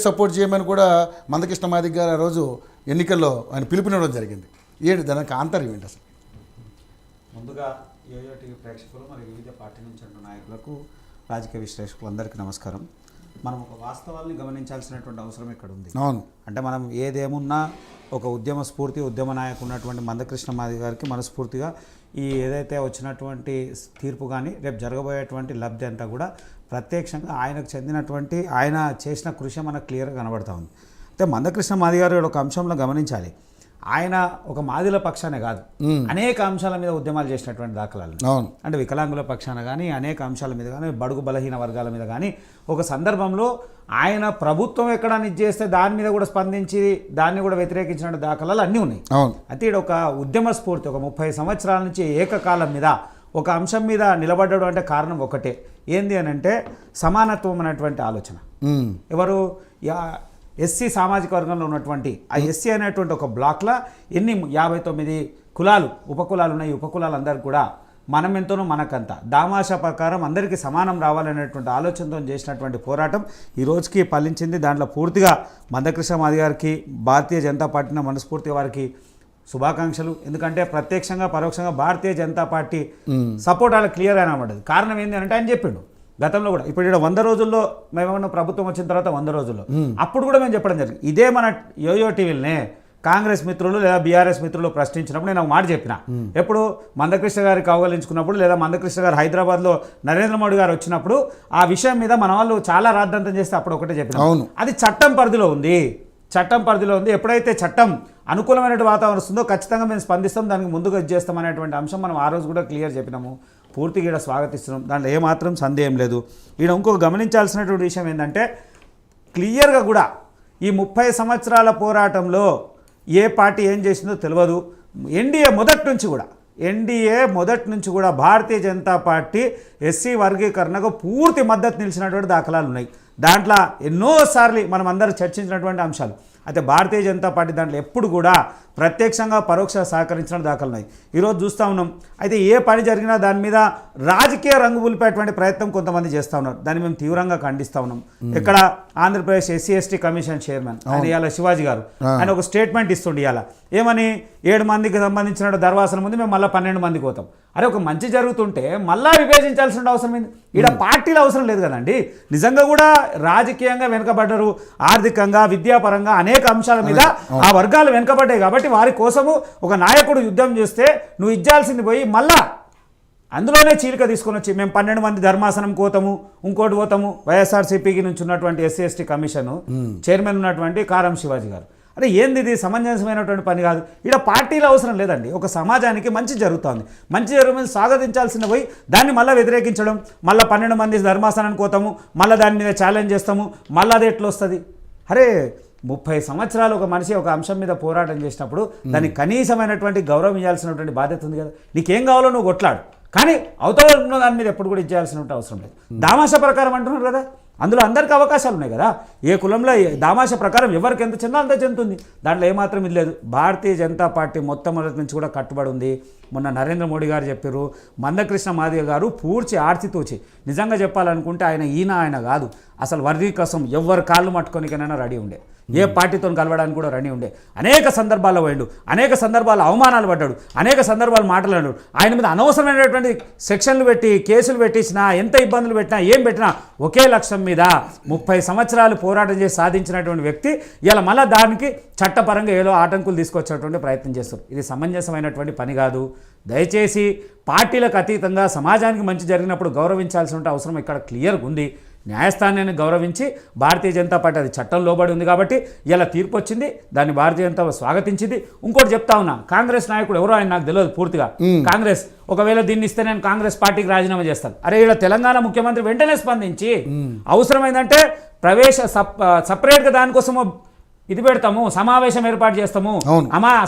Support చేయమని కూడా మందకృష్ణ మాదిగ గారు ఆ రోజు ఎన్నికల్లో ఆయన పిలుపునివ్వడం జరిగింది. ఏంటి దానికి ఆంతర్యం ఏంటి అసలు? ముందుగా యోయో టీవీ ప్రేక్షకులు మరియు వివిధ పార్టీ నుంచి ఉన్న నాయకులకు, రాజకీయ విశ్లేషకులు అందరికీ నమస్కారం. మనం ఒక వాస్తవాల్ని గమనించాల్సినటువంటి అవసరం ఇక్కడ ఉంది. అవును, అంటే మనం ఏదేమున్నా ఒక ఉద్యమ స్ఫూర్తి, ఉద్యమ నాయకు ఉన్నటువంటి మందకృష్ణ మాదిగ గారికి మనస్ఫూర్తిగా ఈ ఏదైతే వచ్చినటువంటి తీర్పు కానీ రేపు జరగబోయేటువంటి లబ్ధి అంతా కూడా ప్రత్యక్షంగా ఆయనకు చెందినటువంటి ఆయన చేసిన కృషి మనకు క్లియర్గా కనబడతా ఉంది. అయితే మందకృష్ణ మాదిగ గారు ఒక అంశంలో గమనించాలి, ఆయన ఒక మాదిల పక్షానే కాదు, అనేక అంశాల మీద ఉద్యమాలు చేసినటువంటి దాఖలాలు. అంటే వికలాంగుల పక్షాన కానీ, అనేక అంశాల మీద కానీ, బడుగు బలహీన వర్గాల మీద కానీ, ఒక సందర్భంలో ఆయన ప్రభుత్వం ఎక్కడ చేస్తే దాని మీద కూడా స్పందించి దాన్ని కూడా వ్యతిరేకించిన దాఖలాలు అన్నీ ఉన్నాయి. అయితే ఇక్కడ ఒక ఉద్యమ స్ఫూర్తి, ఒక 30 సంవత్సరాల నుంచి ఏకకాలం మీద ఒక అంశం మీద నిలబడ్డాడు అంటే కారణం ఒకటే, ఏంది అని అంటే సమానత్వం అనేటువంటి ఆలోచన. ఎవరు ఎస్సీ సామాజిక వర్గంలో ఉన్నటువంటి ఆ ఎస్సీ అనేటువంటి ఒక బ్లాక్లో 59 కులాలు, ఉపకులాలు ఉన్నాయి. ఉపకులాలు అందరికీ కూడా మనం ఎంతనో మనకంత దామాషా ప్రకారం అందరికీ సమానం రావాలనేటువంటి ఆలోచనతో చేసినటువంటి పోరాటం ఈ రోజుకి ఫలించింది. దాంట్లో పూర్తిగా మందకృష్ణ మాదిగ గారికి, భారతీయ జనతా పార్టీ మనస్ఫూర్తి వారికి శుభాకాంక్షలు. ఎందుకంటే ప్రత్యక్షంగా పరోక్షంగా భారతీయ జనతా పార్టీ సపోర్ట్ అలా క్లియర్గా అనబడ్డది. కారణం ఏంటి అంటే ఆయన చెప్పిండు గతంలో కూడా, ఇప్పుడు ఇక్కడ 100 రోజుల్లో మేమేమన్నా ప్రభుత్వం వచ్చిన తర్వాత 100 రోజుల్లో అప్పుడు కూడా మేము చెప్పడం జరిగింది. ఇదే మన యోయో టీవీలనే కాంగ్రెస్ మిత్రులు లేదా బీఆర్ఎస్ మిత్రులు ప్రశ్నించినప్పుడు నేను ఒక మాట చెప్పిన, ఎప్పుడు మందకృష్ణ గారికి అవగలించుకున్నప్పుడు లేదా మందకృష్ణ గారు హైదరాబాద్లో నరేంద్ర మోడీ గారు వచ్చినప్పుడు ఆ విషయం మీద మన వాళ్ళు చాలా రాద్ధాంతం చేస్తే అప్పుడు ఒకటే చెప్పిన, అది చట్టం పరిధిలో ఉంది, చట్టం పరిధిలో ఉంది. ఎప్పుడైతే చట్టం అనుకూలమైన వాతావరణం వస్తుందో ఖచ్చితంగా మేము స్పందిస్తాం, దానికి ముందుగా చేస్తాం అనేటువంటి అంశం మనం ఆ రోజు కూడా క్లియర్ చెప్పినాము. పూర్తిగా ఇక్కడ స్వాగతిస్తున్నాం, దాంట్లో ఏమాత్రం సందేహం లేదు. ఈడ ఇంకొక గమనించాల్సినటువంటి విషయం ఏంటంటే క్లియర్గా కూడా ఈ 30 సంవత్సరాల పోరాటంలో ఏ పార్టీ ఏం చేసిందో తెలియదు. ఎన్డీఏ మొదటి నుంచి కూడా భారతీయ జనతా పార్టీ ఎస్సీ వర్గీకరణకు పూర్తి మద్దతు నిలిచినటువంటి దాఖలాలు ఉన్నాయి. దాంట్లో ఎన్నోసార్లు మనం అందరూ చర్చించినటువంటి అంశాలు. అయితే భారతీయ జనతా పార్టీ దాంట్లో ఎప్పుడు కూడా ప్రత్యక్షంగా పరోక్షంగా సహకరించిన దాఖలు ఉన్నాయి. ఈరోజు చూస్తూ ఉన్నాం. అయితే ఏ పని జరిగినా దాని మీద రాజకీయ రంగు పులిపేటువంటి ప్రయత్నం కొంతమంది చేస్తూ ఉన్నారు. దాన్ని మేము తీవ్రంగా ఖండిస్తూ ఉన్నాం. ఇక్కడ Andhra Pradesh SC ST commission chairman ఆయన ఇవాళ శివాజీ గారు ఆయన ఒక స్టేట్మెంట్ ఇస్తుండే, ఇవాళ ఏమని 7 మందికి సంబంధించిన దర్వాసన ముందు మేము మళ్ళీ 12 మందికి పోతాం. అరే ఒక మంచి జరుగుతుంటే మళ్ళా విభజించాల్సిన అవసరం ఏంది? ఈడ పార్టీల అవసరం లేదు కదండి. నిజంగా కూడా రాజకీయంగా వెనుకబడ్డారు, ఆర్థికంగా, విద్యాపరంగా అనేక అంశాల మీద ఆ వర్గాలు వెనుకబడ్డాయి. కాబట్టి వారి కోసము ఒక నాయకుడు యుద్ధం చేస్తే నువ్వు ఇచ్చాల్సింది పోయి మళ్ళా అందులోనే చీలిక తీసుకొని వచ్చి మేము 12 మంది ధర్మాసనం కోతాము, ఇంకోటి పోతాము. వైఎస్ఆర్సీపీకి నుంచి ఉన్నటువంటి ఎస్సీ ఎస్టీ కమిషన్ చైర్మన్ ఉన్నటువంటి కారం శివాజీ గారు, అదే ఏంది ఇది సమంజసమైనటువంటి పని కాదు. ఇక్కడ పార్టీల అవసరం లేదండి. ఒక సమాజానికి మంచి జరుగుతుంది, మంచి జరుగుతుంది సాగతించాల్సిన పోయి దాన్ని మళ్ళీ వ్యతిరేకించడం, మళ్ళీ 12 మంది ధర్మాసనానికి పోతాము, మళ్ళీ దాని మీద ఛాలెంజ్ చేస్తాము, మళ్ళీ అది ఎట్లా వస్తుంది? అరే 30 సంవత్సరాలు ఒక మనిషి ఒక అంశం మీద పోరాటం చేసినప్పుడు దానికి కనీసమైనటువంటి గౌరవం ఇవ్వాల్సినటువంటి బాధ్యత ఉంది కదా. నీకేం కావాలో నువ్వు కొట్లాడు, కానీ అవతల ఉన్న దాని మీద ఎప్పుడు కూడా ఇచ్చేయాల్సిన అవసరం లేదు. దామాషా ప్రకారం అంటున్నారు కదా, అందులో అందరికీ అవకాశాలు ఉన్నాయి కదా. ఏ కులంలో దామాషా ప్రకారం ఎవరికి ఎంత చెందో అంత చెందుతుంది, దాంట్లో ఏమాత్రం ఇది లేదు. భారతీయ జనతా పార్టీ మొట్టమొదటి నుంచి కూడా కట్టుబడి ఉంది. మొన్న నరేంద్ర మోడీ గారు చెప్పారు, మందకృష్ణ మాదిగ గారు పూర్తి ఆర్తితోచి నిజంగా చెప్పాలనుకుంటే ఆయన కాదు, అసలు వర్గీ కోసం ఎవరు కాళ్ళు మట్టుకోనికైనా రెడీ ఉండే, ఏ పార్టీతో కలవడానికి కూడా రెడీ ఉండే. అనేక సందర్భాల్లో పోయిండు, అనేక సందర్భాల్లో అవమానాలు పడ్డాడు, అనేక సందర్భాలు మాట్లాడాడు. ఆయన మీద అనవసరమైనటువంటి సెక్షన్లు పెట్టి కేసులు పెట్టించినా, ఎంత ఇబ్బందులు పెట్టినా, ఏం పెట్టినా ఒకే లక్ష్యం మీద 30 సంవత్సరాలు పోరాటం చేసి సాధించినటువంటి వ్యక్తి ఇలా మళ్ళీ దానికి చట్టపరంగా ఏదో ఆటంకులు తీసుకొచ్చేటువంటి ప్రయత్నం చేస్తారు. ఇది సమంజసమైనటువంటి పని కాదు. దయచేసి పార్టీలకు అతీతంగా సమాజానికి మంచి జరిగినప్పుడు గౌరవించాల్సిన అవసరం ఇక్కడ క్లియర్గా ఉంది. న్యాయస్థానాన్ని గౌరవించి భారతీయ జనతా పార్టీ అది చట్టం లోబడి ఉంది కాబట్టి ఇలా తీర్పు వచ్చింది, దాన్ని భారతీయ జనతా స్వాగతించింది. ఇంకోటి చెప్తా ఉన్నా, కాంగ్రెస్ నాయకుడు ఎవరో ఆయన నాకు తెలియదు పూర్తిగా. కాంగ్రెస్ ఒకవేళ దీన్ని ఇస్తే నేను కాంగ్రెస్ పార్టీకి రాజీనామా చేస్తాను. అరే ఇలా తెలంగాణ ముఖ్యమంత్రి వెంటనే స్పందించి అవసరమైందంటే సపరేట్గా దానికోసము ఇది పెడతాము, సమావేశం ఏర్పాటు చేస్తాము,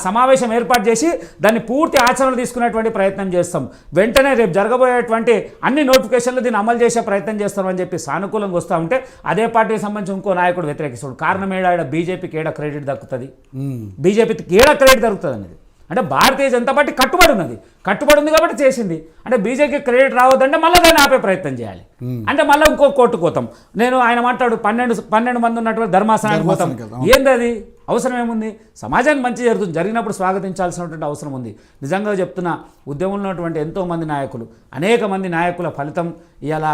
సమావేశం ఏర్పాటు చేసి దాన్ని పూర్తి ఆచరణలు తీసుకునేటువంటి ప్రయత్నం చేస్తాం. వెంటనే రేపు జరగబోయేటువంటి అన్ని నోటిఫికేషన్లు దీన్ని అమలు చేసే ప్రయత్నం చేస్తామని చెప్పి సానుకూలంగా వస్తూ ఉంటే అదే పార్టీకి సంబంధించి ఇంకో నాయకుడు వ్యతిరేకిస్తాడు. కారణం ఏడా బీజేపీకి ఏడా క్రెడిట్ దక్కుతుంది, బీజేపీకి ఏడా క్రెడిట్ దొరుకుతుంది అనేది. అంటే భారతీయ జనతా పార్టీ కట్టుబడి ఉంది కాబట్టి చేసింది. అంటే బీజేపీకి క్రెడిట్ రావద్దంటే మళ్ళీ దాన్ని ఆపే ప్రయత్నం చేయాలి. అంటే మళ్ళీ ఇంకో కోర్టుకు పోతాం. ఆయన మాట్లాడు 12 మంది ఉన్నటువంటి ధర్మాసనానికి పోతాం. ఏంది అది? అవసరం ఏముంది? సమాజానికి మంచి జరిగినప్పుడు స్వాగతించాల్సినటువంటి అవసరం ఉంది. నిజంగా చెప్తున్నా, ఉద్యమంలో ఉన్నటువంటి ఎంతోమంది నాయకులు, అనేక మంది నాయకుల ఫలితం ఇవాళ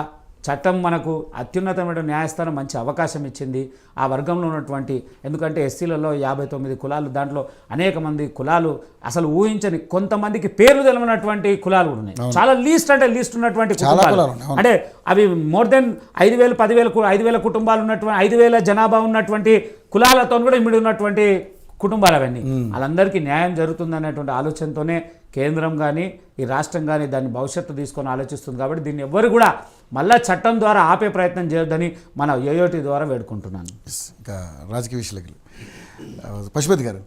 చట్టం మనకు అత్యున్నతమైన న్యాయస్థానం మంచి అవకాశం ఇచ్చింది. ఆ వర్గంలో ఉన్నటువంటి, ఎందుకంటే ఎస్సీలలో 59 కులాలు, దాంట్లో అనేక మంది కులాలు అసలు ఊహించని, కొంతమందికి పేర్లు తెలవనటువంటి కులాలు కూడా ఉన్నాయి. చాలా లీస్ట్ ఉన్నటువంటి కుటుంబాలు, అంటే అవి మోర్ దెన్ 5,000 10,000 5,000 కుటుంబాలు ఉన్నటువంటి 5,000 జనాభా ఉన్నటువంటి కులాలతో కూడా ఇమిడి ఉన్నటువంటి కుటుంబాలు అవన్నీ. వాళ్ళందరికీ న్యాయం జరుగుతుందనేటువంటి ఆలోచనతోనే కేంద్రం కానీ ఈ రాష్ట్రం కానీ దాన్ని భవిష్యత్తు తీసుకొని ఆలోచిస్తుంది. కాబట్టి దీన్ని ఎవ్వరు కూడా మళ్ళా చట్టం ద్వారా ఆపే ప్రయత్నం చేయొద్దని మన ఏయోటీ ద్వారా వేడుకుంటున్నాను. ఇంకా రాజకీయ విషయాలకి పశుపతి గారు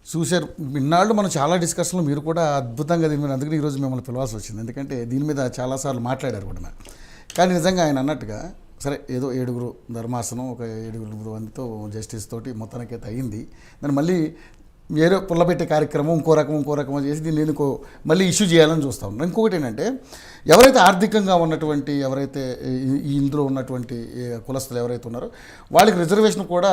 చూశారు, ఇన్నాళ్ళు మనం చాలా డిస్కషన్లు మీరు కూడా అద్భుతంగా దీని మీద, అందుకని ఈరోజు మిమ్మల్ని పిలవాల్సి వచ్చింది. ఎందుకంటే దీని మీద చాలాసార్లు మాట్లాడారు కూడా. కానీ నిజంగా ఆయన అన్నట్టుగా సరే, ఏదో 7 ధర్మాసనం, ఒక 7 మందితో జస్టిస్ తోటి మొత్తానికైతే అయింది. దాన్ని మళ్ళీ వేరే పుల్లబెట్టే కార్యక్రమం ఇంకో రకం చేసి దీన్ని మళ్ళీ ఇష్యూ చేయాలని చూస్తూ ఉన్నాం. ఇంకొకటి ఏంటంటే, ఎవరైతే ఆర్థికంగా ఉన్నటువంటి, ఎవరైతే ఇందులో ఉన్నటువంటి కులస్తులు ఎవరైతే ఉన్నారో వాళ్ళకి రిజర్వేషన్ కూడా